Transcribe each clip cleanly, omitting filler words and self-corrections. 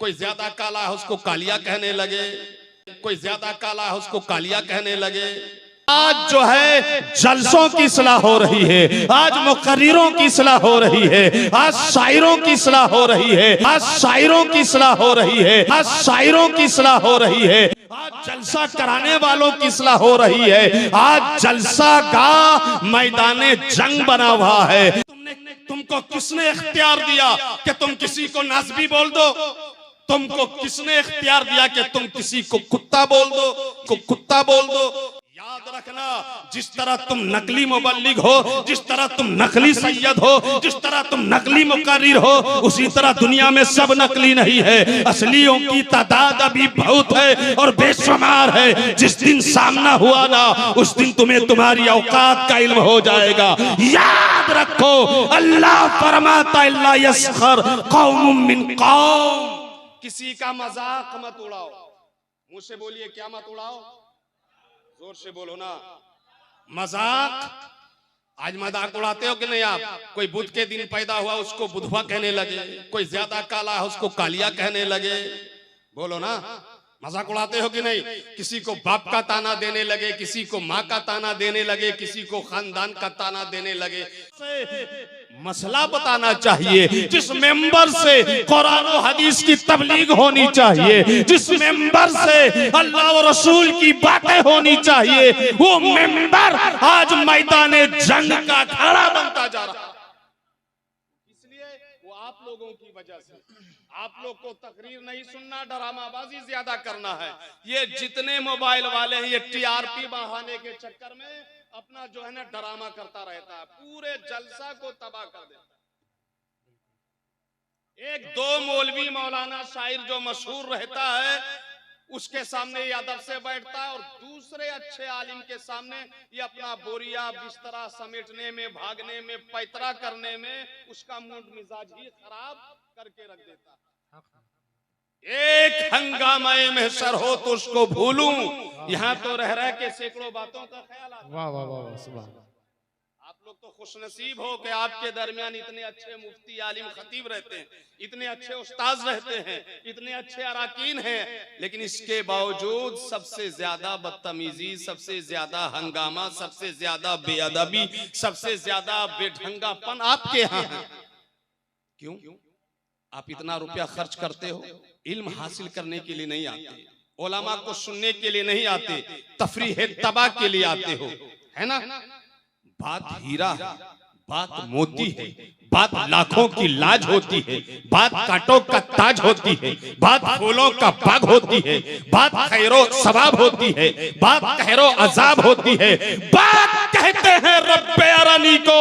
कोई ज्यादा काला है उसको कालिया कहने लगे, कोई ज्यादा काला है उसको कालिया कहने लगे। आज जो है जलसों की सलाह हो रही है, आज मुकर्रिरों की सलाह हो रही है, आज शायरों की सलाह हो रही है, आज शायरों की सलाह हो रही है, आज शायरों की सलाह हो रही है, आज जलसा कराने वालों की सलाह हो रही है, आज जलसा का मैदाने जंग बना हुआ है। तुमको किसने इख्तियार दिया कि तुम किसी को नाज़बी बोल दो? तुमको किसने इख्तियार दिया कि तुम किसी को कुत्ता बोल दो, कुत्ता बोल दो? याद रखना, जिस तरह तुम नकली मुबल्लिग हो, जिस तरह तुम नकली सैयद हो, जिस तरह तुम नकली मुकर्रिर हो, उसी तरह दुनिया में सब नकली नहीं है। असलियों की तादाद अभी बहुत है और बेशुमार है। जिस दिन सामना हुआ ना, उस दिन तुम्हें तुम्हारी औकात का इल्म हो जाएगा। याद रखो, अल्लाह फरमाता इल्ला यस्खर कौमुम मिन कौम। किसी का मजाक मत उड़ाओ। मुंह से बोलिए, क्या मत उड़ाओ? जोर से बोलो ना। मजाक, आज मजाक उड़ाते हो कि नहीं आप? कोई बुध के दिन पैदा हुआ उसको बुधवा कहने लगे, कोई ज्यादा काला है उसको कालिया कहने लगे। बोलो ना, मजाक उड़ाते हो कि नहीं? किसी को बाप का ताना देने लगे, किसी को माँ का ताना देने लगे, किसी को खानदान का ताना देने लगे। मसला बताना चाहिए। जिस मेंबर से कुरान और हदीस की तबलीग होनी चाहिए, जिस मेंबर से अल्लाह और रसूल की बातें होनी चाहिए, वो मेंबर आज मैदाने जंग का खड़ा बनता जा रहा है। इसलिए वो आप लोगों की वजह से, आप लोग को तकरीर नहीं सुनना, ड्रामाबाजी ज्यादा करना है। ये जितने मोबाइल वाले हैं, ये टीआरपी बढ़ाने के चक्कर में अपना जो है ना ड्रामा करता रहता है, पूरे जलसा को तबाह कर देता है। एक दो मौलवी मौलाना शायर जो मशहूर रहता है, उसके सामने ये अदब से बैठता है, और दूसरे अच्छे आलिम के सामने ये अपना बोरिया बिस्तरा समेटने में, भागने में, पैतरा करने में उसका मूड मिजाज ही खराब करके रख देता है। एक हंगामे में सर हो तो उसको भूलूं, यहाँ तो रह के सैकड़ों बातों का ख्याल आता है। वाह वाह वाह, सुभान। आप लोग तो खुशनसीब हो कि आपके दरमियान इतने अच्छे मुफ्ती आलिम खतीब रहते हैं, इतने अच्छे उस्ताद रहते हैं, इतने अच्छे अराकीन हैं, लेकिन इसके बावजूद सबसे ज्यादा बदतमीजी, सबसे ज्यादा हंगामा, सबसे ज्यादा बेअदबी, सबसे ज्यादा बेढंगापन आपके यहाँ है। क्यों? आप इतना रुपया खर्च करते हो, इल्म हासिल करने के लिए नहीं आते, उलमा को सुनने के लिए नहीं आते, तफरीह तबाह के लिए आते हो, है ना? बात हीरा, बात मोती है, बात लाखों की लाज होती है, बात कांटों का ताज होती है, बात फूलों का बाग होती है, बात खैरो सवाब होती है, बात कहरो अजाब होती है, बात कहते हैं रब्बे अरनी को,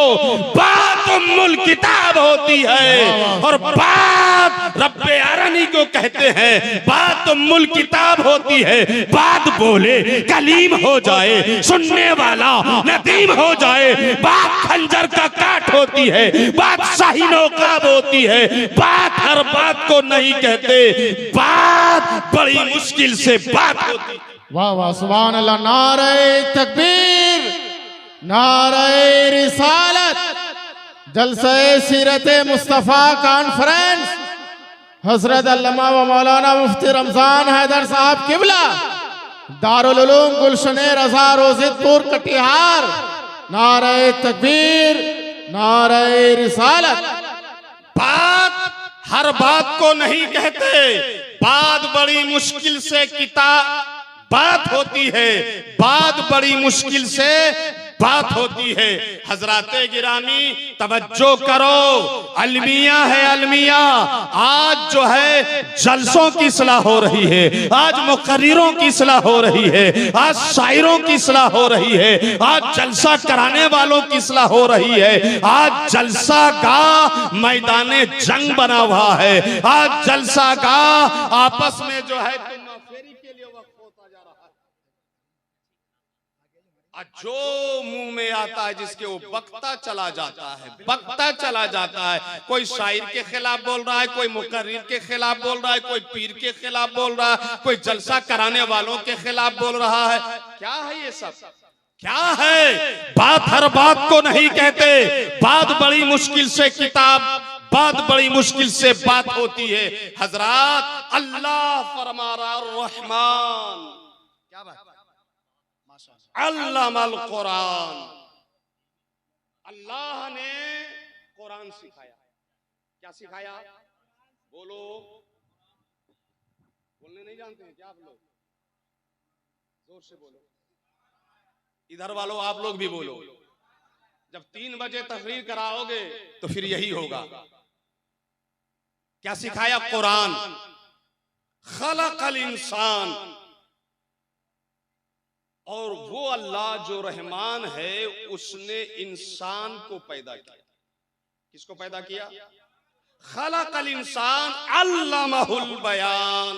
बात उम्मुल किताब होती है, और बात रब्बे अरनी को कहते हैं, बात उम्मुल किताब होती है। बात बोले कलीम हो जाए, सुनने वाला नदीम हो जाए, बात खंजर का काट होती है, बात शाहीनों का होती है, बात हर बात को नहीं कहते, बात बड़ी मुश्किल से बात होती। वाह वाह, सुभान अल्लाह। नारे तकबीर, नारे रिसालत, जलसे सीरत मुस्तफा कॉन्फ्रेंस, हजरत अल्लामा व मौलाना मुफ्ती रमजान हैदर साहब किबला, दारुल उलूम गुलशने रजा रोजिदपुर कटिहार। नारे तकबीर, नारे रिसालत। बात हर बात को नहीं कहते, बात बड़ी मुश्किल से किताब बात होती है, बात बड़ी मुश्किल से बात होती है। हजराते गिरामी तवज्जो करो, अलमिया है अलमिया। आज जो है जलसों की सलाह हो रही है, आज मुकर्रिरों की सलाह हो रही है, आज शायरों की सलाह हो रही है, आज जलसा कराने वालों की सलाह हो रही है, आज जलसा का मैदाने जंग बना हुआ है, आज जलसा का आपस में जो है जो मुंह में आता है जिसके वो बकता चला जाता है, बकता चला जाता है। कोई शायर के खिलाफ बोल रहा है, कोई मुकर्रिर के खिलाफ बोल रहा है, कोई पीर के खिलाफ बोल रहा है, कोई जलसा कराने वालों के खिलाफ बोल रहा है। क्या है ये सब? क्या है? बात हर बात को नहीं कहते, बात बड़ी मुश्किल से किताब बाद बड़ी मुश्किल से बात होती है। हजरात, अल्लाह फरमा रहा रहमान, क्या बात, अल्लामल कुरान, अल्लाह ने कुरान सिखाया। क्या सिखाया? बोलो, बोलने नहीं जानते हैं क्या आप लोग? जोर से बोलो। इधर वालों आप लोग भी बोलो। जब 3 बजे तकरीर कराओगे तो फिर यही होगा। क्या सिखाया? कुरान। खलकल इंसान, और वो अल्लाह जो रहमान है उसने इंसान को पैदा किया। किसको पैदा किया? खलकल इंसान अल्लमहुल बयान,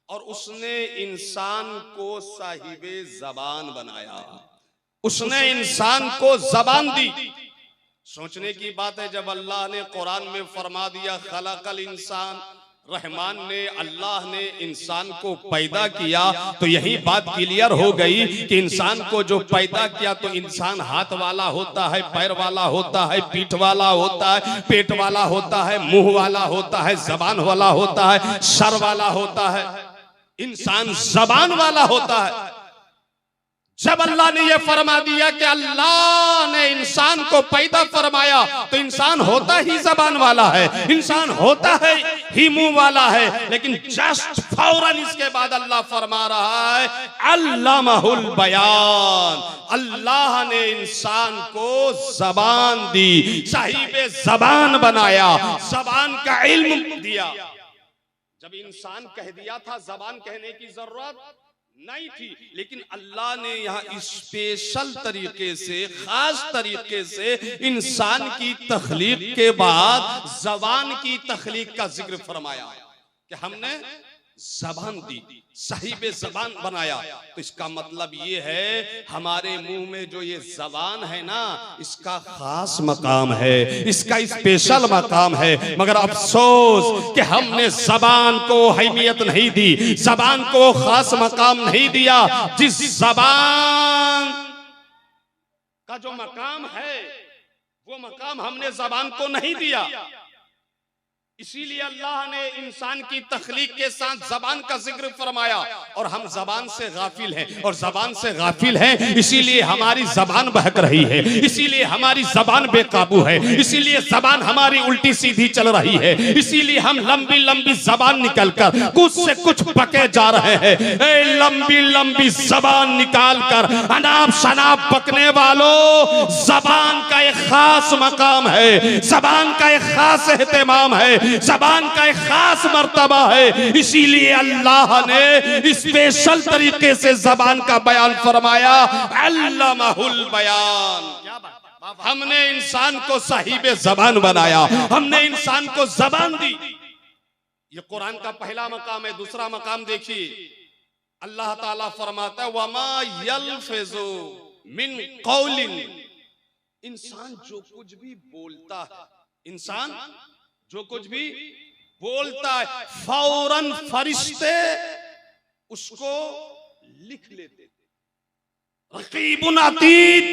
और उसने इंसान को साहिबे जबान बनाया। उसने इंसान को जबान दी। सोचने की बात है, जब अल्लाह ने कुरान में फरमा दिया खलकल इंसान, रहमान ने, अल्लाह ने इंसान को पैदा किया, तो यही बात क्लियर हो गई कि इंसान को जो पैदा किया तो इंसान हाथ वाला होता है, पैर वाला होता है, पीठ वाला होता है, पेट वाला होता है, मुंह वाला होता है, जबान वाला होता है, सर वाला होता है। इंसान जबान वाला होता है। जब अल्लाह ने यह फरमा दिया कि अल्लाह ने इंसान को पैदा फरमाया, तो इंसान होता ही जबान वाला है, इंसान होता है ही मुंह वाला है। लेकिन जस्ट फौरन इसके बाद अल्लाह फरमा रहा है अल्लामहुल बयान, अल्लाह ने इंसान को जबान दी, साहिबे जबान बनाया, जबान का इल्म दिया। जब इंसान कह दिया था, जबान कहने की जरूरत नहीं थी, लेकिन अल्लाह ने यहाँ स्पेशल तरीके से, खास तरीके से इंसान की तख्लीक के बाद जबान की तख्लीक का जिक्र फरमाया कि हमने जबान दी, साहिबे जबान बनाया। तो इसका मतलब ये है हमारे मुंह में जो ये जबान है ना, इसका खास मकाम है, इसका स्पेशल मकाम है। मगर अफसोस कि हमने जबान को अहमियत नहीं दी, जबान को खास मकाम नहीं दिया। जिस जबान का जो मकाम है वो मकाम हमने जबान को नहीं दिया। इसीलिए अल्लाह ने इंसान की तख्लीक के साथ जबान का जिक्र फरमाया, और हम जबान से गाफिल हैं, और जबान से गाफिल हैं इसीलिए हमारी जबान बहक रही है, इसीलिए हमारी जबान बेकाबू है, इसीलिए जबान हमारी उल्टी सीधी चल रही है, इसीलिए हम लंबी लंबी जबान निकलकर कुछ से कुछ पके जा रहे हैं। लंबी लंबी जबान निकालकर अनाप शनाप पकने वालों, जबान का एक खास मकाम है, जबान का एक खास एहतमाम है, ज़बान का एक खास मर्तबा है। इसीलिए अल्लाह ने स्पेशल तरीके से ज़बान का बयान फरमाया अल्लामहुल बयान। हमने इंसान को साहिबे ज़बान बनाया, हमने इंसान को ज़बान दी। ये कुरान का पहला मकाम है। दूसरा मकाम देखिए, अल्लाह ताला फरमाता है वमा यल्फिज़ु मिन कौलिन, इंसान जो कुछ भी बोलता है, इंसान जो कुछ भी बोलता है, फौरन फरिश्ते उसको लिख लेते। रकीबुन अतीद,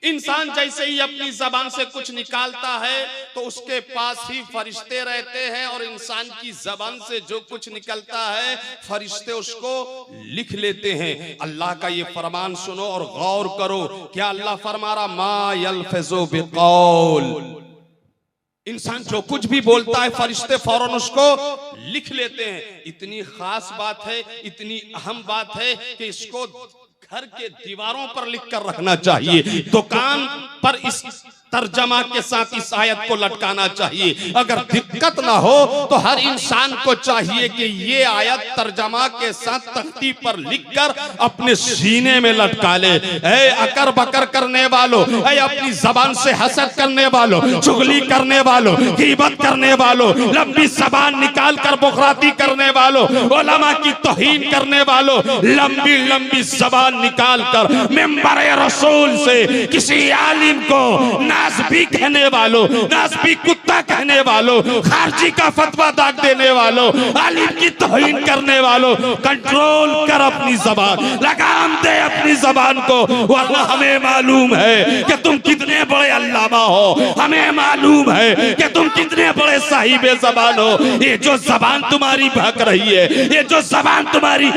इंसान जैसे ही अपनी जबान से कुछ निकालता है तो उसके पास ही फरिश्ते रहते हैं, और इंसान की जबान से जो कुछ निकलता है फरिश्ते उसको लिख लेते हैं। अल्लाह का ये फरमान सुनो और गौर करो। क्या अल्लाह फरमा रहा, मा यल्फिज़ु बिकौल, इंसान जो कुछ भी बोलता है फरिश्ते फौरन उसको लिख लेते हैं। इतनी खास बात है, इतनी अहम बात है कि इसको घर के दीवारों पर लिख कर रखना चाहिए, दुकान पर इस तर्जमा के साथ इस आयत को लटकाना चाहिए। अगर दिक्कत ना हो तो हर इंसान को चाहिए कि ये आयत तर्जमा के साथ तख्ती पर लिखकर अपने सीने में लटका ले। ऐ अकर बकर करने वालों, ऐ अपनी जबान से हसद करने वालों, चुगली करने वालों, गीबत करने वालों, लंबी जबान निकाल कर बुखराती करने वालों, उलमा की तौहीन करने वालों, लंबी लंबी जबान जबान निकाल कर मेंबर रसूल से किसी आलिम को नाज़बी कहने वालों, नाज़बी कुत्ता कहने वालों, खारजी का फतवा दाग देने वालों, आलिम की तौहीन करने वालों, कंट्रोल कर अपनी जबान, लगाम दे अपनी जबान को, वरना हमें मालूम है कि तुम कितने बड़े अल्लामा हो, हमें मालूम है कि तुम कितने बड़े साहिबे जबान हो। ये जो जबान तुम्हारी बहक रही है, ये जो जबान तुम्हारी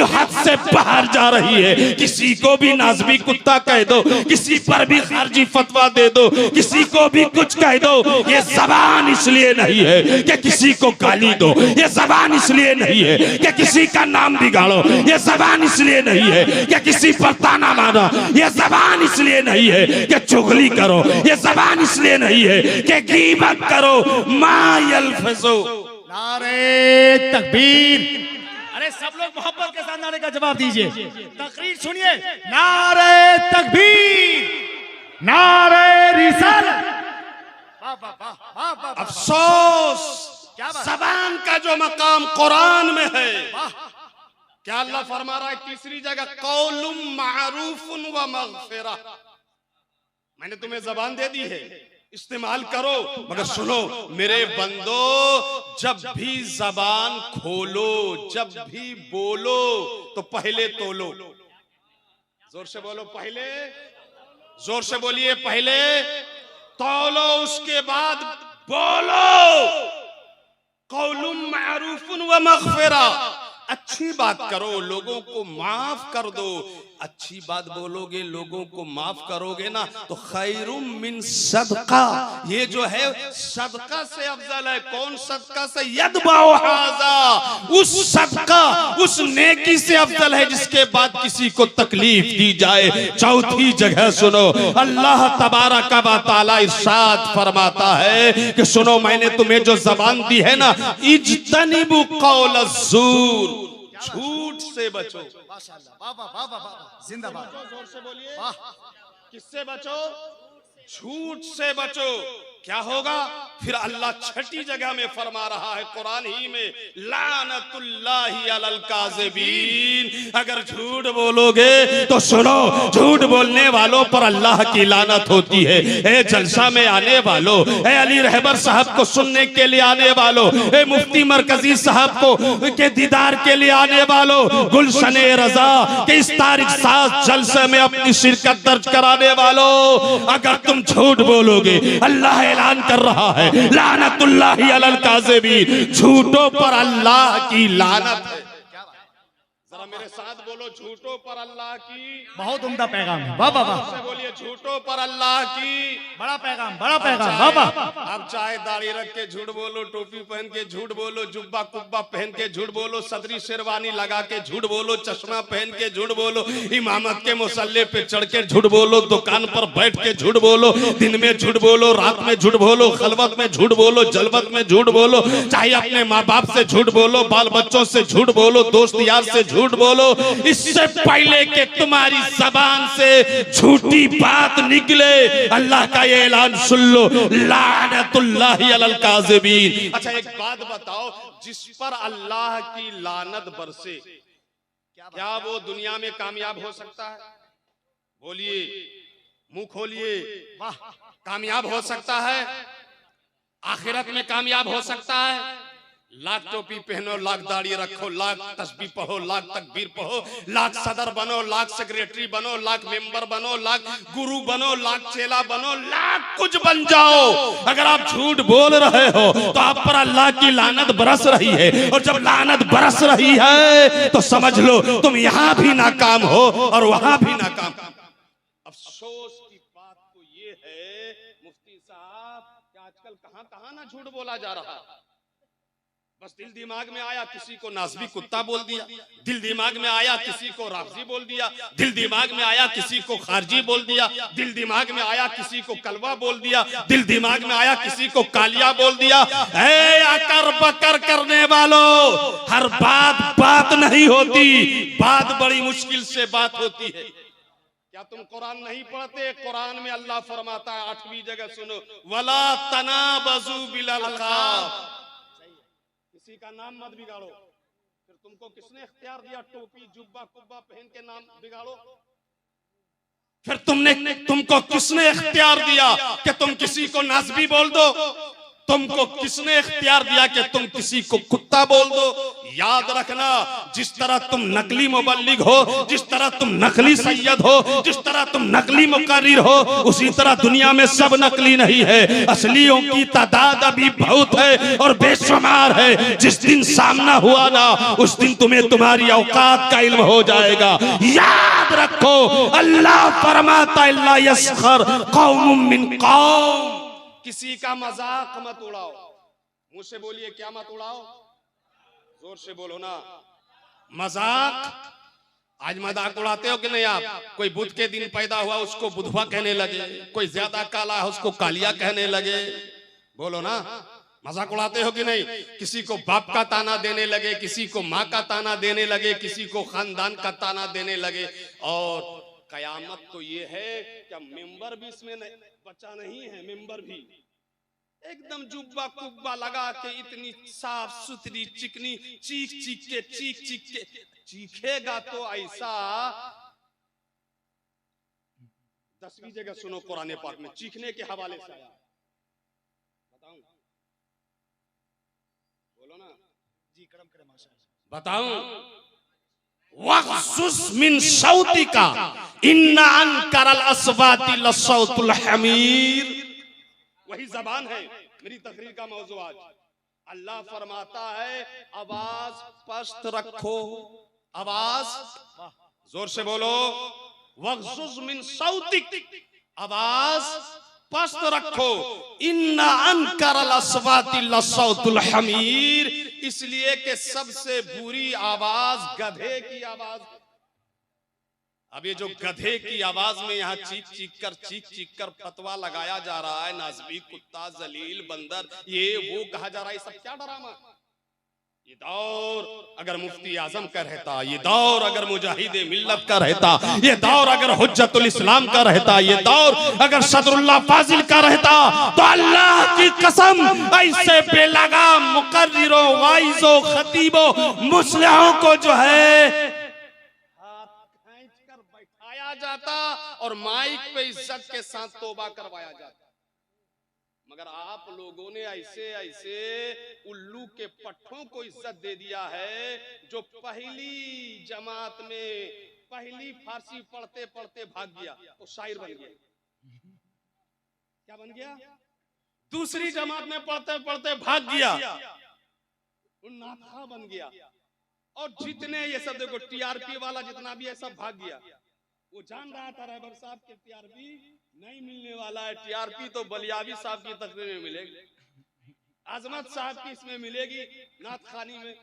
हद से बाहर जा रही है, किसी को भी नाज़बी कुत्ता कह दो, किसी पर भी खारजी फतवा दे दो, किसी को भी कुछ कह दो, ये जबान इसलिए नहीं है कि किसी को गाली दो, ये जबान इसलिए नहीं है कि किसी का नाम बिगाड़ो, ये जबान इसलिए नहीं है कि किसी पर ताना मारो, ये जबान इसलिए नहीं है कि चुगली करो, ये जबान इसलिए नहीं है कि गीबत करो। मा यल्फज़ु। नारे तकबीर। अरे सब लोग मोहब्बत के साथ नारे का जवाब दीजिए। तकरीर सुनिए। नारे तकबीर, नारे रिसालत। वाह वाह वाह वाह वाह वाह। अफसोस, क्या बात? जबान का जो मकाम कुरान में है, क्या अल्लाह फरमा रहा है तीसरी जगह, कौलुम मारूफुन व मगफिरा। मैंने तुम्हें जबान दे दी है, इस्तेमाल करो, मगर सुनो मेरे बंदो, जब भी जबान खोलो, जब भी बोलो तो पहले तोलो। जोर से बोलो, पहले, जोर से बोलिए, पहले तोलो, उसके बाद बोलो। कौलुम मारूफुन व मगफिरा, अच्छी बात करो, लोगों को माफ कर दो। अच्छी बात बोलोगे, लोगों को माफ करोगे ना, तो खैरुम मिन सदका, ये जो है सदका से अफजल है। कौन सदका से? यदबाउ हाजा, उस सदका, उस नेकी से अफजल है जिसके बाद किसी को तकलीफ दी जाए। चौथी जगह सुनो, अल्लाह तबारक व तआला इरशाद फरमाता है कि सुनो, मैंने तुम्हें जो जबान दी है ना, इज्तनिबु कौल ज़ूर, झूठ से बचो। माशाअल्लाह, वाह वाह वाह वाह वाह, जिंदाबाद। जोर से बोलिए, वाह। किससे बचो? झूठ से बचो। क्या होगा फिर? अल्लाह छठी जगह में फरमा रहा है कुरान ही में, लानतुल्लाहि अलल काज़िबीन। अगर झूठ बोलोगे तो सुनो, झूठ बोलने वालों पर अल्लाह की लानत होती है। ए जलसा में आने वालों, ए अली रहबर साहब को सुनने के लिए आने वालों, ए मुफ्ती मरकजी साहब को के दीदार के लिए आने वालों, गुलशन रजा के इस तारीख 7 जलसे में अपनी शिरकत दर्ज कराने वालों, अगर तुम झूठ बोलोगे, अल्लाह ऐलान कर रहा है, लानतुल्लाहि अलल काज़िबीन, झूठों पर अल्लाह की लानत है। जरा मेरे साथ बोलो, झूठों पर अल्लाह की। बहुत उम्दा पैगाम है, वाह वाह वाह। से बोलिए, झूठों पर अल्लाह की। बड़ा पैगाम, बड़ा पैगाम, वाह वाह। अब चाहे दाढ़ी रख के झूठ बोलो, टोपी पहन के झूठ बोलो, जुब्बा कुब्बा पहन के झूठ बोलो, सदरी शेरवानी लगा के झूठ बोलो, चश्मा पहन के झूठ बोलो, इमामत के मुसल्ले पे चढ़ के झूठ बोलो, दुकान पर बैठ के झूठ बोलो, दिन में झूठ बोलो, रात में झूठ बोलो, खलवत में झूठ बोलो, जलवत में झूठ बोलो, चाहे अपने माँ बाप से झूठ बोलो, बाल बच्चों से झूठ बोलो, दोस्त यार से झूठ बोलो, इससे पहले कि तुम्हारी जबान से झूठी बात निकले, अल्लाह का ये ऐलान सुन लो, लानतुल्लाहि अलल काज़िबीन। अच्छा एक बात बताओ, जिस पर अल्लाह की लानत बरसे, क्या वो दुनिया में कामयाब हो सकता है? बोलिए, मुंह खोलिए। वाह, कामयाब हो सकता है? आखिरत में कामयाब हो सकता है? लाख टोपी पहनो, लाख दाढ़ी रखो, लाख तस्बीह पढ़ो, लाख तकबीर पढ़ो, लाख सदर बनो, लाख सेक्रेटरी बनो, लाख मेंबर बनो, लाख गुरु बनो, लाख चेला बनो, लाख कुछ बन जाओ, अगर आप झूठ बोल रहे हो तो आप पर अल्लाह की लानत बरस रही है। और जब लानत बरस रही है तो समझ लो तुम यहां भी नाकाम हो और वहां भी नाकाम। अफसोस की बात तो ये है मुफ्ती साहब कि आजकल कहां कहां ना झूठ बोला जा रहा है। बस दिल दिमाग में आया किसी को नाज़बी कुत्ता बोल दिया, दिल दिमाग में आया किसी को राफ़ज़ी बोल दिया, दिल दिमाग में आया किसी को खारजी बोल दिया, दिल दिमाग में आया किसी को कलवा बोल दिया, दिल दिमाग में आया किसी को कालिया बोल दिया। ऐ अकर बकर करने वालों, हर बात नहीं होती, बात बड़ी मुश्किल से बात होती है। क्या तुम कुरान नहीं पढ़ते? कुरान में अल्लाह फरमाता है 8वीं जगह सुनो, वला तनाबज़ू बिल अलक़ाब, किसी का नाम मत बिगाड़ो, फिर तुमको किसने इख्तियार दिया टोपी जुब्बा कुब्बा पहन के नाम बिगाड़ो? फिर तुमको किसने इख्तियार दिया कि तुम किसी को नाज़बी बोल दो? तुमको किसने इख्तियार दिया कि तुम किसी को कुत्ता बोल दो? याद रखना, जिस तरह तुम नकली मुबल्लिग हो, जिस तरह तुम नकली सैयद हो, जिस तरह तुम नकली मुकर्रिर हो, उसी तरह दुनिया में सब नकली नहीं है। असलियों की तादाद अभी बहुत है और बेशुमार है। जिस दिन सामना हुआ ना, उस दिन तुम्हें तुम्हारी औकात का इल्म हो जाएगा। याद रखो, अल्लाह फरमाता इल्ला यस्खर कौमुम मिन कौम। किसी का मजाक मत उड़ाओ। मुंह से बोलिए, क्या मत उड़ाओ? जोर से बोलो ना। मजाक, आज मजाक उड़ाते हो कि नहीं आप? कोई बुध के दिन पैदा हुआ उसको बुधवा कहने लगे, कोई ज्यादा काला है उसको कालिया कहने लगे। बोलो ना, मजाक उड़ाते हो कि नहीं? किसी को बाप का ताना देने लगे, किसी को माँ का ताना देने लगे, किसी को खानदान का ताना देने लगे। और कयामत तो ये है, क्या मेंबर भी इसमें बचा नहीं है? मेंबर भी एकदम जुब्बा कुब्बा लगा के इतनी साफ सुथरी चिकनी चीख के चीखेगा तो ऐसा। 10वीं जगह सुनो कुरान पाक में चीखने के हवाले से आया। बताऊं? बोलो ना जी, करम करे माशाअल्लाह। बताऊं? वक़्सुस मिन सौतिका इन्ना अनकरल अस्वाति लसौतुल हमीर। वही जबान है मेरी तकरीर का मौजू आज। अल्लाह फरमाता है, आवाज पस्त रखो, आवाज जोर से बोलो। वक़्सुस मिन सौतिक, आवाज पस्त रखो। इन्ना अनकरल अस्वाति लसौतुल हमीर, इसलिए कि सबसे बुरी आवाज गधे की आवाज। अब ये जो गधे की आवाज में यहाँ चीख कर फतवा लगाया जा रहा है, नाज़बी, कुत्ता, जलील, बंदर, ये वो कहा जा रहा है, ये सब क्या ड्रामा? ये दौर अगर मुफ्ती आजम का रहता, ये दौर अगर मुजाहिदे मिल्लत का रहता, ये दौर अगर हुज्जतुल इस्लाम का रहता, ये दौर अगर सदरुल्लाह फाजिल का रहता, तो अल्लाह की कसम ऐसे बेलगाम मुकर्रिरों, वाइजों, खतीबों, मुस्लिहों को जो है हाथ खींच कर बैठाया जाता और माइक पे इज्जत के साथ तौबा करवाया जाता। मगर आप लोगों ने ऐसे ऐसे उल्लू के पट्ठों को इज्जत दे दिया है, जो पहली जमात में पहली फारसी पढ़ते पढ़ते भाग गया तो शायर बन गया। क्या बन गया? दूसरी जमात में पढ़ते पढ़ते भाग गया तो नाथा बन गया। और जितने ये सब देखो टीआरपी वाला जितना भी है सब भाग गया। वो जान रहा था रहबर साहब के टीआरपी नहीं मिलने वाला है। टीआरपी तो बलियावी साहब की तकरीर में मिलेगी, आजमत साहब की इसमें मिलेगी, नाथ खानी में।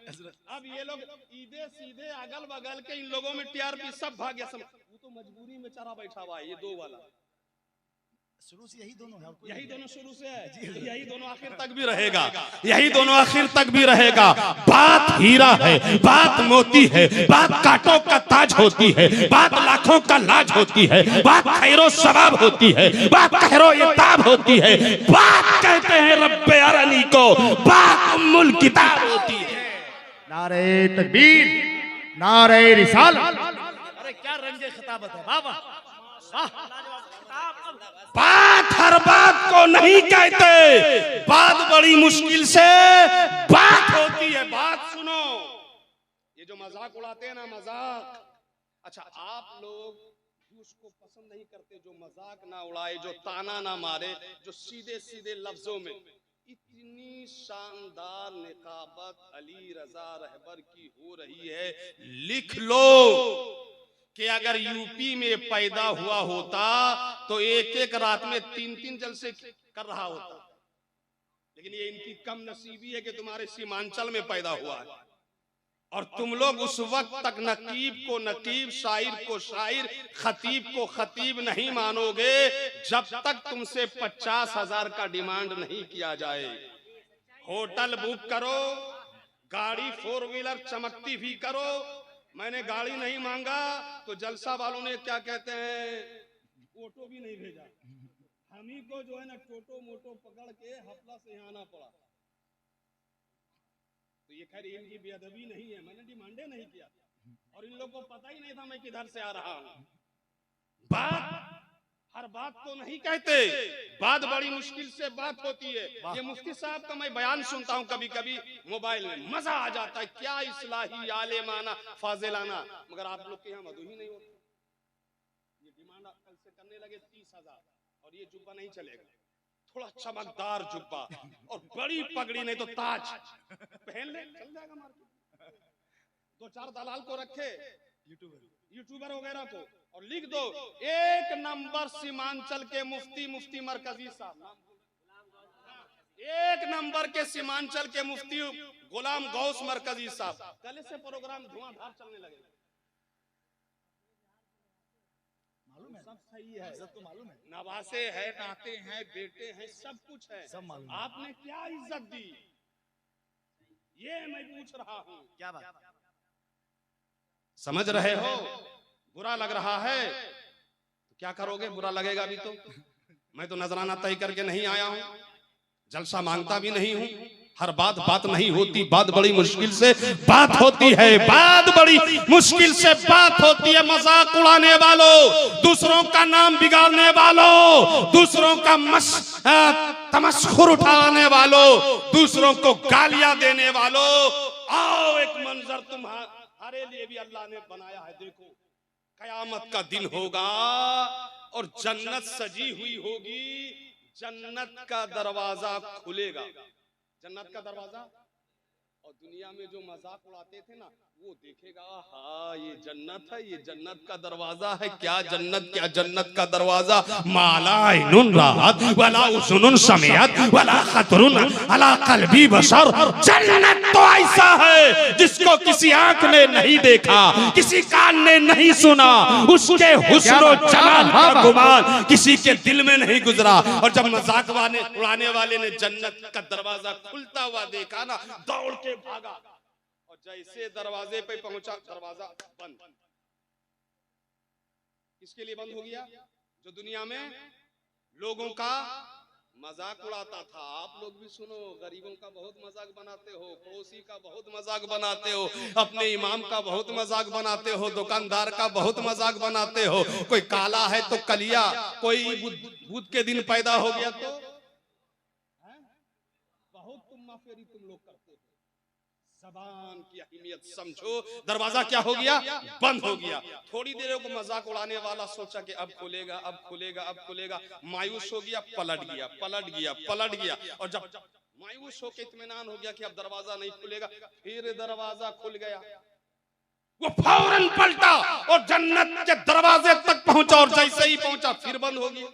अब ये लोग ईदे सीधे अगल बगल के इन लोगों में टीआरपी सब भाग गया। वो तो मजबूरी में चरा बैठा हुआ है। ये दो वाला शुरू से यही दोनों है, यही दोनों शुरू से है, यही दोनों आखिर तक भी रहेगा, यही दोनों आखिर तक भी रहेगा। बात हीरा है, बात मोती है, बात कांटों का ताज होती है, बात लाखों का लाज होती है, बात खैरो सवाब होती है, बात खैरो इताब होती है, बात कहते हैं रब्बे अरनी को, बात उम्मुल किताब होती है। नारे तकबीर, नारे रिसालत। अरे क्या रंगे खिताबत है, वाह वाह वाह। बात हर बात को नहीं कहते, बात बड़ी मुश्किल से बात होती है। बात सुनो, ये जो मजाक उड़ाते हैं ना, मजाक, अच्छा आप लोग भी उसको पसंद नहीं करते जो मजाक ना उड़ाए, जो ताना ना मारे, जो सीधे सीधे लफ्जों में। इतनी शानदार निकाबत अली रजा रहबर की हो रही है, लिख लो कि अगर यूपी में पैदा हुआ होता तो एक एक रात में 3-3 जलसे कर रहा होता। लेकिन ये इनकी कम नसीबी है कि तुम्हारे सीमांचल में पैदा हुआ है और तुम लोग उस वक्त तक नकीब को नकीब, शायर को शायर, खतीब को खतीब नहीं मानोगे जब तक तुमसे 50,000 का डिमांड नहीं किया जाए। होटल बुक करो, गाड़ी 4 व्हीलर चमकती भी करो। मैंने गाड़ी नहीं मांगा तो जलसा वालों ने क्या कहते हैं, ऑटो भी नहीं भेजा। हम ही को जो है ना टोटो मोटो पकड़ के हफला से यहाँ आना पड़ा। तो ये खैर इनकी बेअदबी नहीं है, मैंने डिमांडे नहीं किया और इन लोगों को पता ही नहीं था मैं किधर से आ रहा हूं। बात हर बात तो नहीं कहते, बात बड़ी मुश्किल से बात होती है। ये मुफ्ती साहब का मैं बयान सुनता हूँ कभी कभी मोबाइल में, मजा आ जाता है, क्या इस्लाही आलेमाना फाजिलाना, मगर आप लोग के यहाँ मधु ही नहीं होता। ये डिमांड कल से करने लगे 30,000 और ये जुब्बा नहीं चलेगा, थोड़ा चमकदार जुब्बा और बड़ी पगड़ी नहीं तो ताज पहन ले, चल जाएगा मार्केट। 2-4 दलाल को रखे, यूट्यूबर वगैरह को, और लिख दो 1 नंबर सीमांचल के मुफ्ती, मुफ्ती मरकजी साहब, 1 नंबर के सीमांचल के मुफ्ती गुलाम गौस मरकजी साहब। कल से प्रोग्राम धुआंधार चलने लगेगा। मालूम है, सब सही है, इज्जत तो मालूम है, नवासे है, नाते हैं, बेटे हैं, सब कुछ है, सब मालूम है। आपने क्या इज्जत दी, ये मैं पूछ रहा हूँ। क्या बात, समझ रहे हो? बुरा लग रहा है तो क्या करोगे, बुरा लगेगा भी तो। मैं तो नजराना तय करके नहीं आया हूं, जलसा मांगता भी नहीं हूं। हर बात नहीं होती, बात बड़ी मुश्किल से बात होती है, बात बड़ी मुश्किल से बात होती है। मजाक उड़ाने वालों, दूसरों का नाम बिगाड़ने वालों, दूसरों का तमस्खुर उठाने वालों, दूसरों को गालियां देने वालों, आओ एक मंजर तुम्हारे लिए भी अल्लाह ने बनाया है। देखो कयामत का दिन होगा और जन्नत सजी हुई होगी, जन्नत का दरवाजा खुलेगा, जन्नत का दरवाजा, और दुनिया में जो मजाक उड़ाते थे ना वो देखेगा, हाँ ये जन्नत है, ये जन्नत का दरवाजा है। क्या जन्नत, क्या जन्नत का दरवाजा, माला इनुन राहत वला उसनुन समियत वला खतरुन अला कल्बी बशर। जन्नत तो ऐसा है जिसको किसी आंख ने नहीं देखा, किसी कान ने नहीं सुना, उसके हुस्न और जमाल का गुमान किसी के दिल में नहीं गुजरा। और जब मजाक उड़ाने वाले ने जन्नत का दरवाजा खुलता हुआ देखा ना, दौड़ के भागा, और जैसे दरवाजे पे पहुंचा दरवाजा बंद। किसके लिए बंद हो गया? जो दुनिया में लोगों का मजाक उड़ाता था। आप लोग भी सुनो, गरीबों का बहुत मजाक बनाते हो, पड़ोसी का बहुत मजाक बनाते हो, अपने इमाम का बहुत मजाक बनाते हो, दुकानदार का बहुत मजाक बनाते हो। कोई काला है तो कलिया, कोई बुध के दिन पैदा हो गया तो बहुत तुम फेरी तुम लोग करते हो। ज़बान की अहमियत समझो। दरवाजा क्या हो गया? बंद हो गया। थोड़ी देर को मजाक उड़ाने वाला सोचा कि अब खुलेगा, अब खुलेगा, अब खुलेगा, मायूस हो गया, पलट गया, पलट गया, पलट गया। और जब मायूस होकर इत्मीनान हो गया कि अब दरवाजा नहीं खुलेगा, फिर दरवाजा खुल गया, वो फौरन पलटा और जन्नत के दरवाजे तक पहुंचा, और जैसे ही पहुंचा फिर बंद हो गया।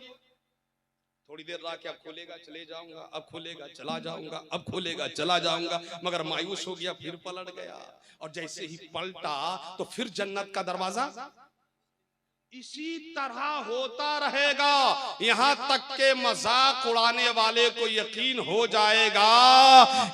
थोड़ी देर रहा कि अब खुलेगा चले जाऊंगा, अब खुलेगा चला जाऊंगा, अब खुलेगा चला जाऊंगा, मगर मायूस हो गया, फिर पलट गया। और जैसे ही पलटा तो फिर जन्नत का दरवाजा। इसी तरह होता रहेगा यहां तक के मजाक उड़ाने वाले को यकीन हो जाएगा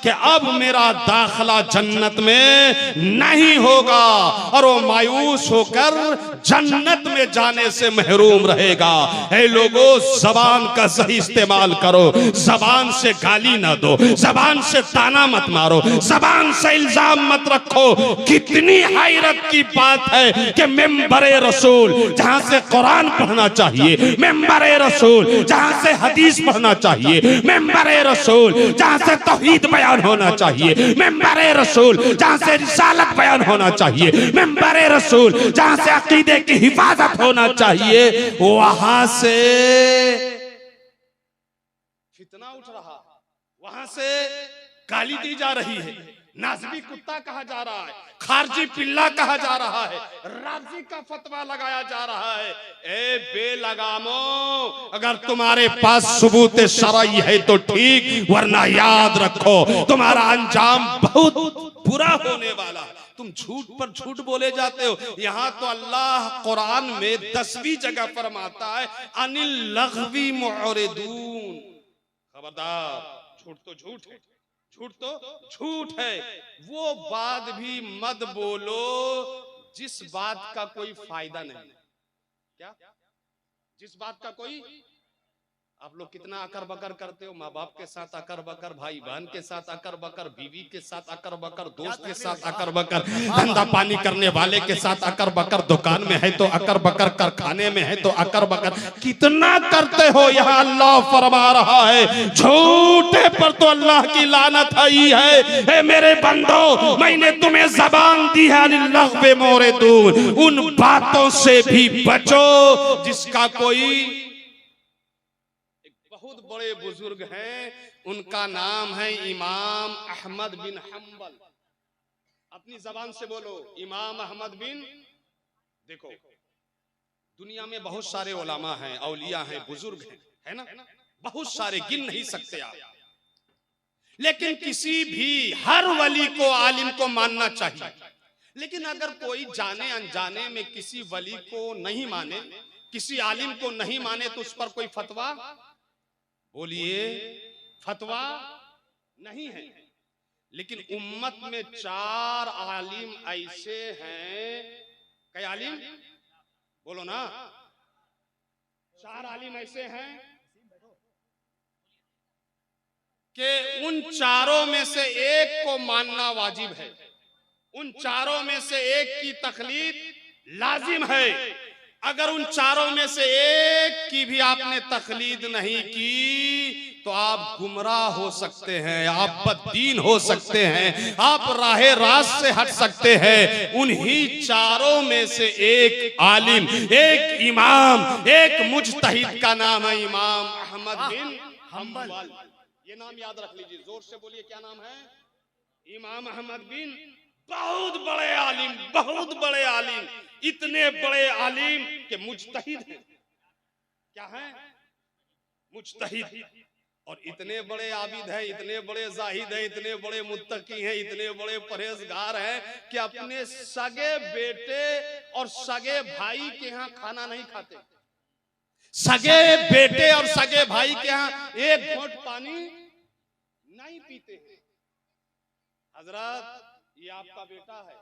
कि अब मेरा दाखला जन्नत में नहीं होगा, और वो मायूस होकर जन्नत में जाने से महरूम रहेगा। हे लोगों, जबान का सही इस्तेमाल करो, जबान से गाली ना दो, जबान से ताना मत मारो, जबान से इल्जाम मत रखो। कितनी हैरत की बात है कि मेंबरे रसूल जहां से कुरान पढ़ना चाहिए, मेंबरे रसूल जहां से हदीस पढ़ना चाहिए, मेंबरे रसूल जहां से तौहीद बयान होना चाहिए, मेंबरे रसूल जहां से रिसालत बयान होना चाहिए, मेंबरे रसूल जहां से अकीदे की हिफाजत होना चाहिए, वहां से फितना उठ रहा, वहां से गाली दी जा रही है, नाज़बी कुत्ता कहा जा रहा है, खारजी पिल्ला कहा जा रहा है, राजी का फतवा लगाया जा रहा है। ए बेलगामो, अगर तुम्हारे पास सबूत शरई है तो ठीक, वरना याद रखो तुम्हारा अंजाम बहुत बुरा होने वाला है। तुम झूठ पर झूठ बोले जाते हो। यहाँ तो अल्लाह कुरान में 10वीं जगह फरमाता है, अनिल लग़वी मुअरिदून। खबरदार, झूठ तो झूठ है, झूठ तो झूठ है। वो बात भी मत बोलो जिस बात का कोई फायदा नहीं। क्या? जिस बात का कोई आप लोग कितना अकर बकर करते हो, माँ बाप के साथ अकर बकर, भाई बहन के साथ अकर बकर, बीवी के साथ अकर बकर, दोस्त के साथ अकर बकर, धंधा पानी करने वाले के साथ अकर बकर, दुकान में है तो अकर बकर, कारखाने में है तो अकर बकर, कितना करते हो। यहाँ अल्लाह फरमा रहा है झूठे पर तो अल्लाह की लानत आई है। मेरे बंदो, मैंने तुम्हें जबान दी है, लग़्व मोरिदून, उन बातों से भी बचो जिसका कोई बहुत बड़े बुजुर्ग हैं, उनका नाम है इमाम अहमद बिन हम्बल। अपनी जबान से बोलो, इमाम अहमद बिन। देखो दुनिया में बहुत सारे उलमा हैं, औलिया हैं, बुजुर्ग हैं, है ना, बहुत सारे, गिन नहीं सकते आप। लेकिन किसी भी हर वली को, आलिम को मानना चाहिए। लेकिन अगर कोई जाने अनजाने में किसी वली को नहीं माने, किसी आलिम को नहीं माने, तो उस पर कोई फतवा, बोलिए, फतवा नहीं है। लेकिन उम्मत में 4 आलिम ऐसे हैं, कई आलिम बोलो ना, 4 आलिम ऐसे हैं कि उन चारों में से एक को मानना वाजिब है, उन चारों में से एक की तकलीद लाजिम है। अगर उन चारों में से एक की भी आपने तकलीद नहीं की तो आप गुमराह हो सकते हैं, आप बददीन हो सकते हैं, आप राहे रास्त से हट सकते हैं। उन्हीं चारों में से एक आलिम, एक इमाम, एक मुजतहिद का नाम है इमाम अहमद बिन हम्बल। ये नाम याद रख लीजिए, जोर से बोलिए, क्या नाम है? इमाम अहमद बिन। बहुत बड़े आलिम, बहुत बड़े आलिम, इतने बड़े आलिम के मुजतहिद हैं। क्या है? मुजतहिद। और इतने बड़े आबिद हैं, इतने बड़े जाहिद हैं, इतने बड़े मुत्तकी हैं, इतने बड़े परहेजगार हैं कि अपने सगे बेटे और सगे भाई के यहाँ खाना नहीं खाते। सगे बेटे और सगे भाई के यहाँ एक घोंट पानी नहीं पीते हैं। हजरत, ये आपका बेटा है,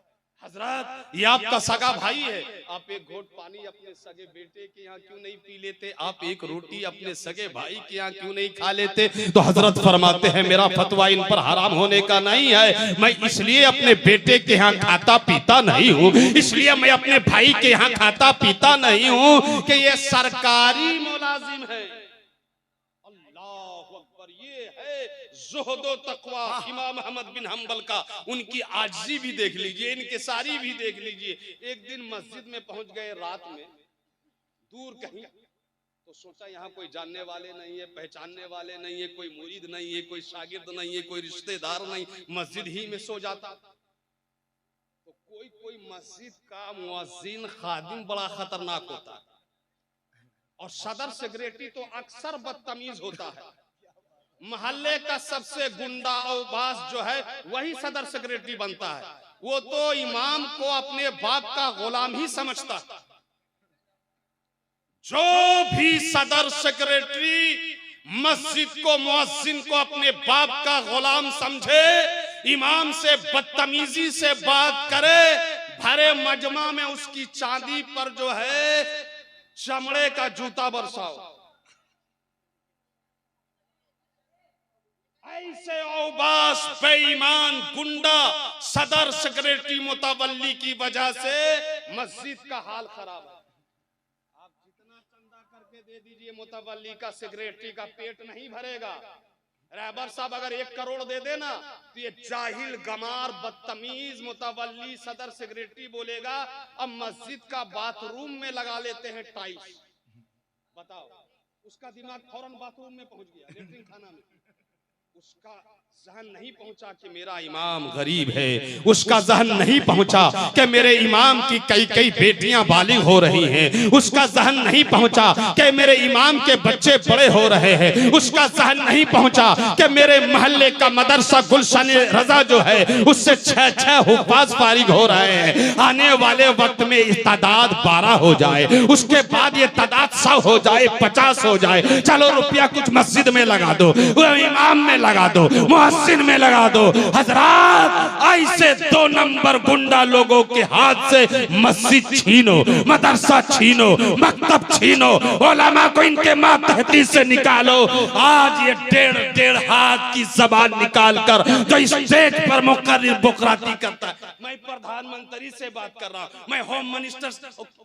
हजरत ये आपका सगा भाई है, आप एक घोंट पानी अपने सगे बेटे के यहाँ क्यों नहीं पी लेते? आप एक रोटी अपने सगे भाई के यहाँ क्यों नहीं खा लेते? तो हजरत फरमाते हैं मेरा फतवा इन पर हराम होने का नहीं है, मैं इसलिए अपने बेटे के यहाँ खाता पीता नहीं हूँ, इसलिए मैं अपने भाई के यहाँ खाता पीता नहीं हूँ कि ये सरकारी मुलाजिम है। ज़ुहद तकवा इमाम अहमद बिन हम्बल का, उनकी आजिज़ी भी देख लीजिए, इनकिसारी भी देख लीजिए। एक दिन मस्जिद में पहुंच गए रात में, दूर कहीं, तो सोचा यहाँ कोई जानने वाले नहीं है, पहचानने वाले नहीं है, कोई मुरीद नहीं है, कोई शागिर्द नहीं है, कोई रिश्तेदार नहीं, मस्जिद ही में सो जाता। तो कोई मस्जिद का मुअज्जिन खादिम बड़ा खतरनाक होता है, और सदर सेक्रेटरी तो अक्सर बदतमीज होता है। महल्ले का सबसे गुंडा और बास जो है वही सदर सेक्रेटरी बनता है। वो तो इमाम को अपने बाप का गुलाम ही समझता। जो भी सदर सेक्रेटरी मस्जिद को, मुअज्जिन को अपने बाप का गुलाम समझे, इमाम से बदतमीजी से बात करे, भरे मजमा में उसकी चांदी पर जो है चमड़े का जूता बरसाओ। ऐसे औबास बेईमान गुंडा सदर सेक्रेटरी मुतवल्ली की वजह से मस्जिद का हाल खराब है। आप जितना चंदा करके दे दीजिए, मुतवल्ली का, सेक्रेटरी का पेट नहीं भरेगा। रहबर साहब अगर 1 करोड़ दे देना तो ये जाहिल, गमार, बदतमीज मुतवल्ली सदर सेक्रेटरी बोलेगा अब मस्जिद का बाथरूम में लगा लेते हैं टाइल्स। बताओ, उसका दिमाग फौरन बाथरूम में पहुंच गया, लेट्रिन खाना में। उसका जहन नहीं पहुंचा कि मेरा इमाम गरीब है, उसका जहन नहीं पहुंचा कि मेरे इमाम की कई बेटियां बालिग हो रही हैं, उसका जहन नहीं पहुंचा कि मेरे इमाम के बच्चे बड़े हो रहे हैं, उसका जहन नहीं पहुंचा कि मेरे मोहल्ले का मदरसा गुलशन रजा जो है उससे 6 हुफ्फाज फारिग हो रहे हैं। आने वाले वक्त में इस तादाद 12 हो जाए, उसके बाद ये तादाद 100 हो जाए, 50 हो जाए, चलो रुपया कुछ मस्जिद में लगा दो, वो इमाम में लगा दो, मुहस्सिन में लगा दो। हजरात ऐसे 2 नंबर गुंडा लोगों के हाथ से मस्जिद छीनो, मदरसा छीनो, मकतब छीनो, उलमा को इनके मातहती से निकालो। आज ये 1.5 हाथ की जबान निकाल कर जो स्टेज पर मुकर्रिर बुकराती करता है, मैं प्रधानमंत्री से बात कर रहा हूं, मैं होम मिनिस्टर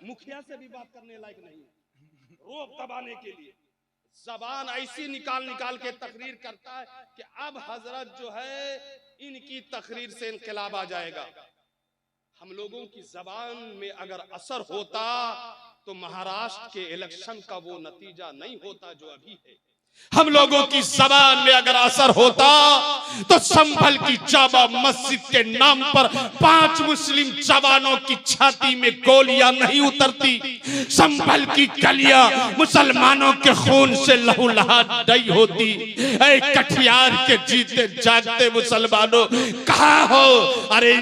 मुखिया से भी बात करने लायक नहीं, रोब दबाने के लिए जबान ऐसी निकाल निकाल के तकरीर करता है कि अब हजरत जो है इनकी तकरीर से इनकलाब आ जाएगा। हम लोगों की जबान में अगर असर होता तो महाराष्ट्र के इलेक्शन का वो नतीजा नहीं होता जो अभी है। हम लोगों की जबान में अगर असर होता तो संभल की जामा मस्जिद के नाम पर 5 मुस्लिम जवानों की छाती में गोलियां नहीं उतरती। संभल की गलियां मुसलमानों के खून से लहूलुहान नहीं होती। ऐ कटिहार के जीते जागते मुसलमानों कहाँ हो? अरे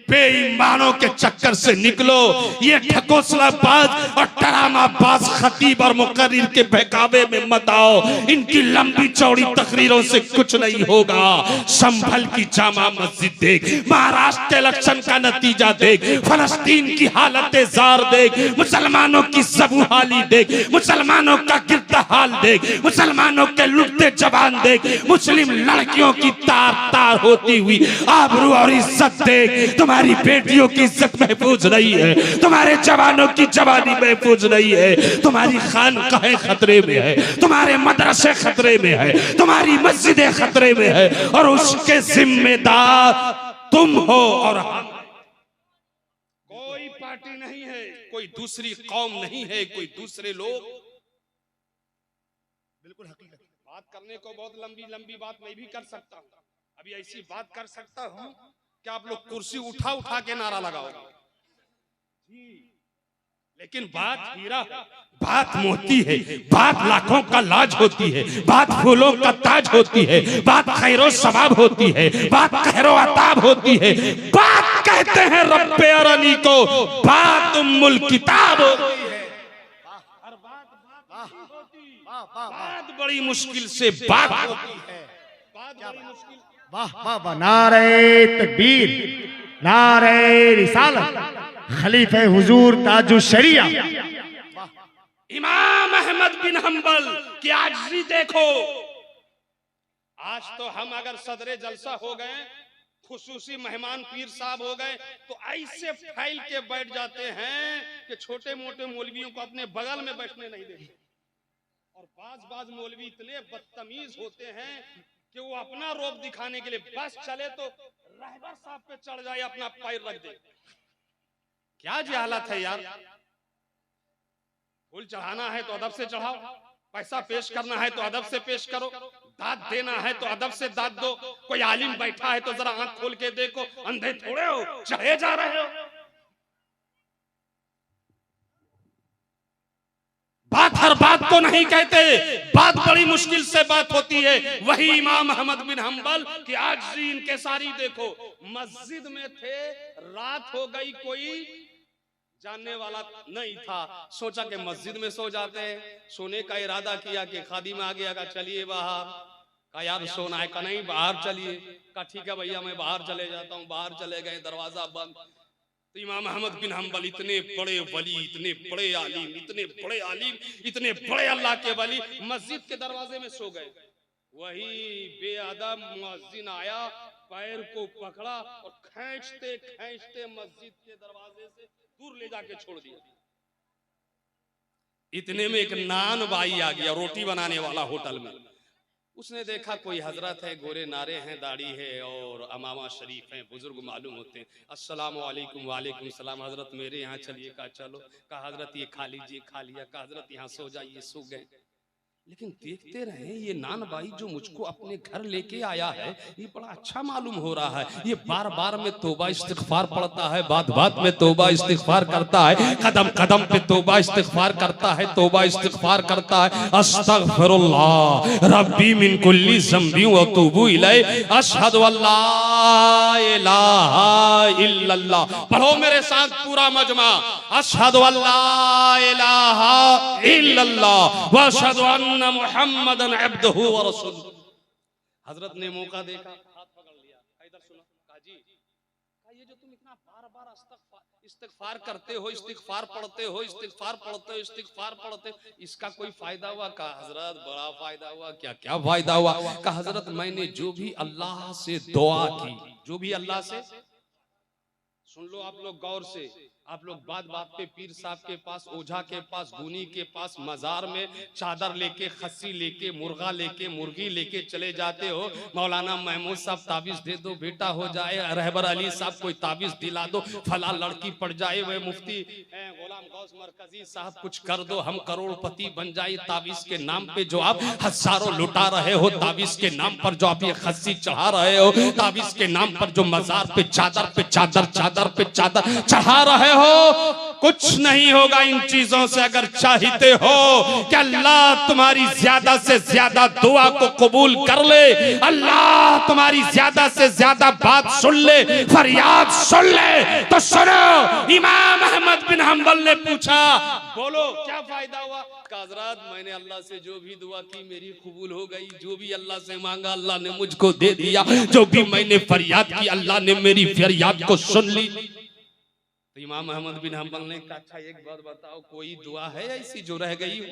बेईमानों के चक्कर से निकलो। ये ठकोसलाबाज और ड्रामाबाज खतीब और मुकर्रिर के बहकावे में मत आओ। इनकी लंबी चौड़ी तकरीरों से कुछ नहीं होगा। संभल की जामा मस्जिद देख, महाराष्ट्र के इलेक्शन का नतीजा देख, फलस्तीन की हालत जार देख, मुसलमानों की ज़बूहाली देख, मुसलमानों का गिरता हाल देख, मुसलमानों के लुटते जवान देख, मुस्लिम लड़कियों की तार तार होती हुई आबरू और इज्जत देख। तुम्हारी बेटियों की इज्जत महफूज नहीं है, तुम्हारे जवानों की जवानी महफूज नहीं है, तुम्हारी खानकाहें खतरे में है, तुम्हारे मदरसे खतरे में है, तुम्हारी मस्जिदें खतरे में है और उसके जिम्मेदार तुम हो और हम। कोई पार्टी नहीं है, कोई दूसरी कौम नहीं है, कोई दूसरे लोग। बिल्कुल हकीकत बात करने को बहुत लंबी लंबी बात मैं भी कर सकता हूँ। अभी ऐसी बात कर सकता हूँ कि आप लोग कुर्सी उठा उठा के नारा लगाओगे, लेकिन बात हीरा है, बात मोती है, बात लाखों का लाज होती है, बात फूलों का ताज होती है, बात खैरो सवाब होती है, बात कहरो अताब होती है। बात कहते हैं रब्बे अरनी को, बात उम्मुल किताब होती है। हर बात बड़ी मुश्किल से बात होती है, बात बड़ी मुश्किल। वाह वाह वाह, नारे तकबीर, नारे रिसालत, खलीफे हुजूर ताजु शरिया इमाम अहमद बिन हंबल की आजिज़ी देखो। आज तो हम अगर सदरे जलसा हो गए, खुसूसी मेहमान पीर साहब हो गए, तो ऐसे फैल के बैठ जाते हैं कि छोटे मोटे मौलवियों को अपने बगल में बैठने नहीं देते। और बाज मौलवी इतने बदतमीज होते हैं कि वो अपना रोब दिखाने के लिए बस चले तो रहबर साहब पे चढ़ जाए, अपना पैर रख दे। क्या जहालत है यार। फूल चढ़ाना है तो अदब से चढ़ाओ, पैसा पेश करना है तो अदब से पेश करो, दाद देना है तो अदब से दाद दो। कोई आलिम बैठा है तो जरा आंख खोल के देखो, अंधे थोड़े हो, चढ़े जा रहे हो। बात हर बात को नहीं कहते, बात बड़ी मुश्किल से बात होती है। वही इमाम अहमद बिन हंबल की आजिज़ी इनकिसारी देखो। मस्जिद में थे, रात हो गई, कोई जानने वाला नहीं था, सोचा कि मस्जिद में सो जाते हैं। सोने का इरादा किया कि खादिम आ गया, कहा चलिए बाहर, कहा यार सोना है, कहा नहीं बाहर चलिए, कहा ठीक है भैया मैं बाहर चले जाता हूँ। बाहर चले गए, दरवाजा बंद। तो इमाम अहमद बिन हंबल इतने बड़े वली, इतने बड़े आलिम, इतने बड़े आलिम, इतने बड़े अल्लाह के वली, मस्जिद के दरवाजे में सो गए। वही बेअदब मुअज्जिन आया, पैर को पकड़ा और खींचते खींचते मस्जिद के दरवाजे से दूर ले जाके छोड़ दिया। इतने में एक नान बाई आ गया, रोटी बनाने वाला होटल में। उसने देखा कोई हजरत है, गोरे नारे हैं, दाढ़ी है और अमामा शरीफ हैं, बुजुर्ग मालूम होते हैं। अस्सलाम वालेकुम। वालेकुम सलाम। हजरत मेरे यहाँ चलिए, कहा चलो। कहा हजरत ये खा लीजिए, खा लिया। कहा हजरत यहाँ सो जाइए, सो गए। लेकिन देखते रहे ये नान भाई जो मुझको अपने घर लेके आया है, ये बड़ा अच्छा मालूम हो रहा है। ये बार बार में तौबा इस्तिगफार पढ़ता है, बात बात में तौबा इस्तिगफार करता है, कदम कदम पे तौबा इस्तिगफार करता है, तौबा इस्तिगफार करता है। अस्तगफिरुल्लाह रब्बी मिन कुल्ली ज़ंबी व अतूबु इलैहि, अशहदु अल्ला इलाहा इल्लल्लाह। पढ़ो मेरे साथ पूरा मजमा, अशहदु अल्ला इलाहा इल्लल्लाह व अशहदु अन्ना मुहम्मदन अब्दुहु व रसूलुहु। हजरत ने मौका देखा, हाथ पकड़ लिया, इधर सुनो, कहा जी, ये जो तुम इतना बार बार इस्तिगफार करते हो, इस्तिगफार पढ़ते हो, इस्तिगफार पढ़ते हो, इस्तिगफार पढ़ते हो, इसका कोई फायदा हुआ? कहा हजरत बड़ा फायदा हुआ। क्या क्या फायदा हुआ? कहा हजरत मैंने जो भी अल्लाह से दुआ की, जो भी अल्लाह से, सुन लो आप लोग गौर से, आप लोग बात बात पे पीर साहब के पास, ओझा के पास, गुनी के पास मजार में चादर लेके, खस्सी लेके, मुर्गा लेके, मुर्गी लेके चले जाते हो। मौलाना महमूद साहब ताबीज दे दो, बेटा हो जाए। रहबर अली साहब कोई ताबीज दिला दो, फला लड़की पड़ जाए। वह मुफ्ती गुलाम गौस मरकजी साहब कुछ कर दो, हम करोड़पति बन जाए। ताबीज के नाम पे जो आप हजारों लुटा रहे हो, ताबीज के नाम पर जो आप ये खस्सी चढ़ा रहे हो, ताबीज के नाम पर जो मजार पे चादर पे चादर, चादर पे चादर चढ़ा रहे हो, कुछ नहीं होगा इन चीजों से। अगर चाहते हो कि अल्लाह तुम्हारी ज्यादा से ज्यादा दुआ को कबूल कर ले, अल्लाह तुम्हारी ज्यादा से ज्यादा बात सुन ले, फरियाद सुन ले, तो सुनो, इमाम अहमद बिन हंबल ने पूछा, बोलो क्या फायदा हुआ? हजरत मैंने अल्लाह से जो भी दुआ की मेरी कबूल हो गई, जो भी अल्लाह से मांगा अल्लाह ने मुझको दे दिया, जो भी मैंने फरियाद की अल्लाह ने मेरी फरियाद को सुन ली। तो इमाम अहमद बिन हंबल ने कहा, अच्छा एक बात बताओ, कोई दुआ है ऐसी जो रह गई हो?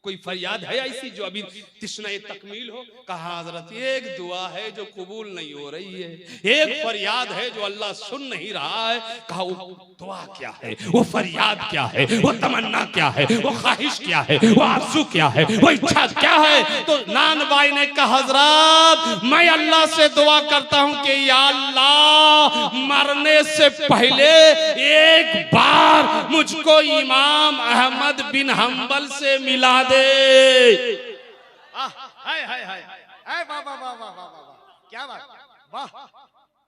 कोई फरियाद है ऐसी जो अभी तिश्ना तकमील हो? कहा हजरत एक दुआ है जो कबूल नहीं हो रही है, एक फरियाद है जो अल्लाह सुन नहीं रहा है। कहा वो दुआ क्या है, वो फरियाद क्या है, वो तमन्ना क्या है, वो ख्वाहिश क्या है, वो आरज़ू क्या है, वो इच्छा क्या है? तो नान भाई ने कहा हजरत मैं अल्लाह से दुआ करता हूं कि या अल्लाह मरने से पहले एक बार मुझको इमाम अहमद बिन हंबल से मिला दे। हाय हाय हाय, वाह वाह वाह वाह वाह, क्या बात, वाह।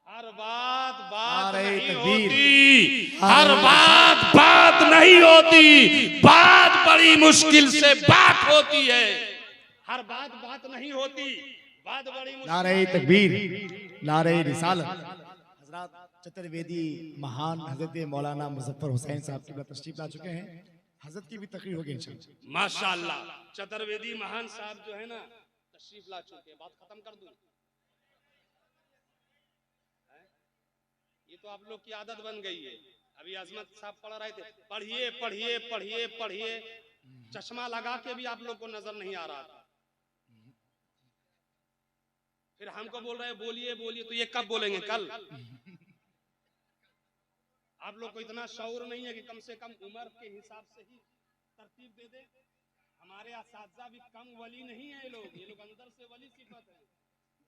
हर बात बात नारे नहीं तकबीर, होती, हर बात बात नहीं होती, बात बड़ी मुश्किल से बात होती है। हर बात बात नहीं होती, बात बड़ी मुश्किल। नारे तकबीर, नारे रिसालत। हजरत चतुर्वेदी महान हजरत मौलाना मुजफ्फर हुसैन साहब की तशरीफ ला चुके हैं। हजरत की भी तकरीर होगी इंशाअल्लाह। माशाअल्लाह, चतुर्वेदी महान साहब जो है ना तशरीफ ला चुके हैं। बात खत्म कर दूं, ये तो आप लोग की आदत बन गई है। अभी अजमत साहब पढ़ रहे थे, पढ़िए पढ़िए पढ़िए पढ़िए, चश्मा लगा के भी आप लोग को नजर नहीं आ रहा था। फिर हमको बोल रहे बोलिए बोलिए, तो ये कब बोलेंगे? कल। आप लोग को इतना शऊर नहीं है कि कम से कम उम्र के हिसाब से ही तरतीब दे दे। हमारे असातिज़ा भी कम वली नहीं है, ये लोग अंदर से वली सिफत है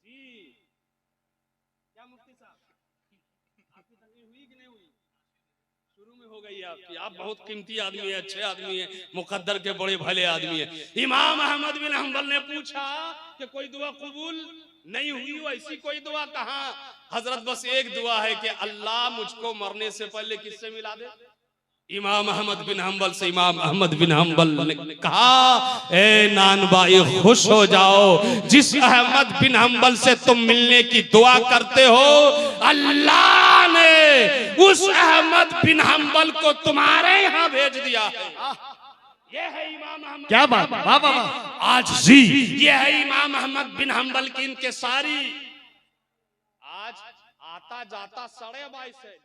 जी। क्या मुफ्ती साहब आपकी तकलीफ हुई कि नहीं हुई? शुरू में हो गई आपकी। आप बहुत कीमती आदमी है, अच्छे आदमी है, मुकद्दर के बड़े भले आदमी है। इमाम अहमद बिन हंबल ने पूछा कि कोई दुआ कबूल नहीं हुई हो, ऐसी कोई दुआ? कहा हजरत बस एक दुआ है कि अल्लाह मुझको मरने से पहले किससे मिला दे? इमाम अहमद बिन हंबल से। इमाम अहमद बिन हंबल ने कहा, ए नानबाई खुश हो जाओ, जिस अहमद बिन हंबल से तुम मिलने की दुआ करते हो, अल्लाह ने उस अहमद बिन हंबल को तुम्हारे यहाँ भेज दिया है। ये है इमाम अहमद। क्या बात, वाह वाह वाह। आज जी ये है इमाम अहमद बिन हंबल की इनके सारी। आज आता जाता 22.5 है।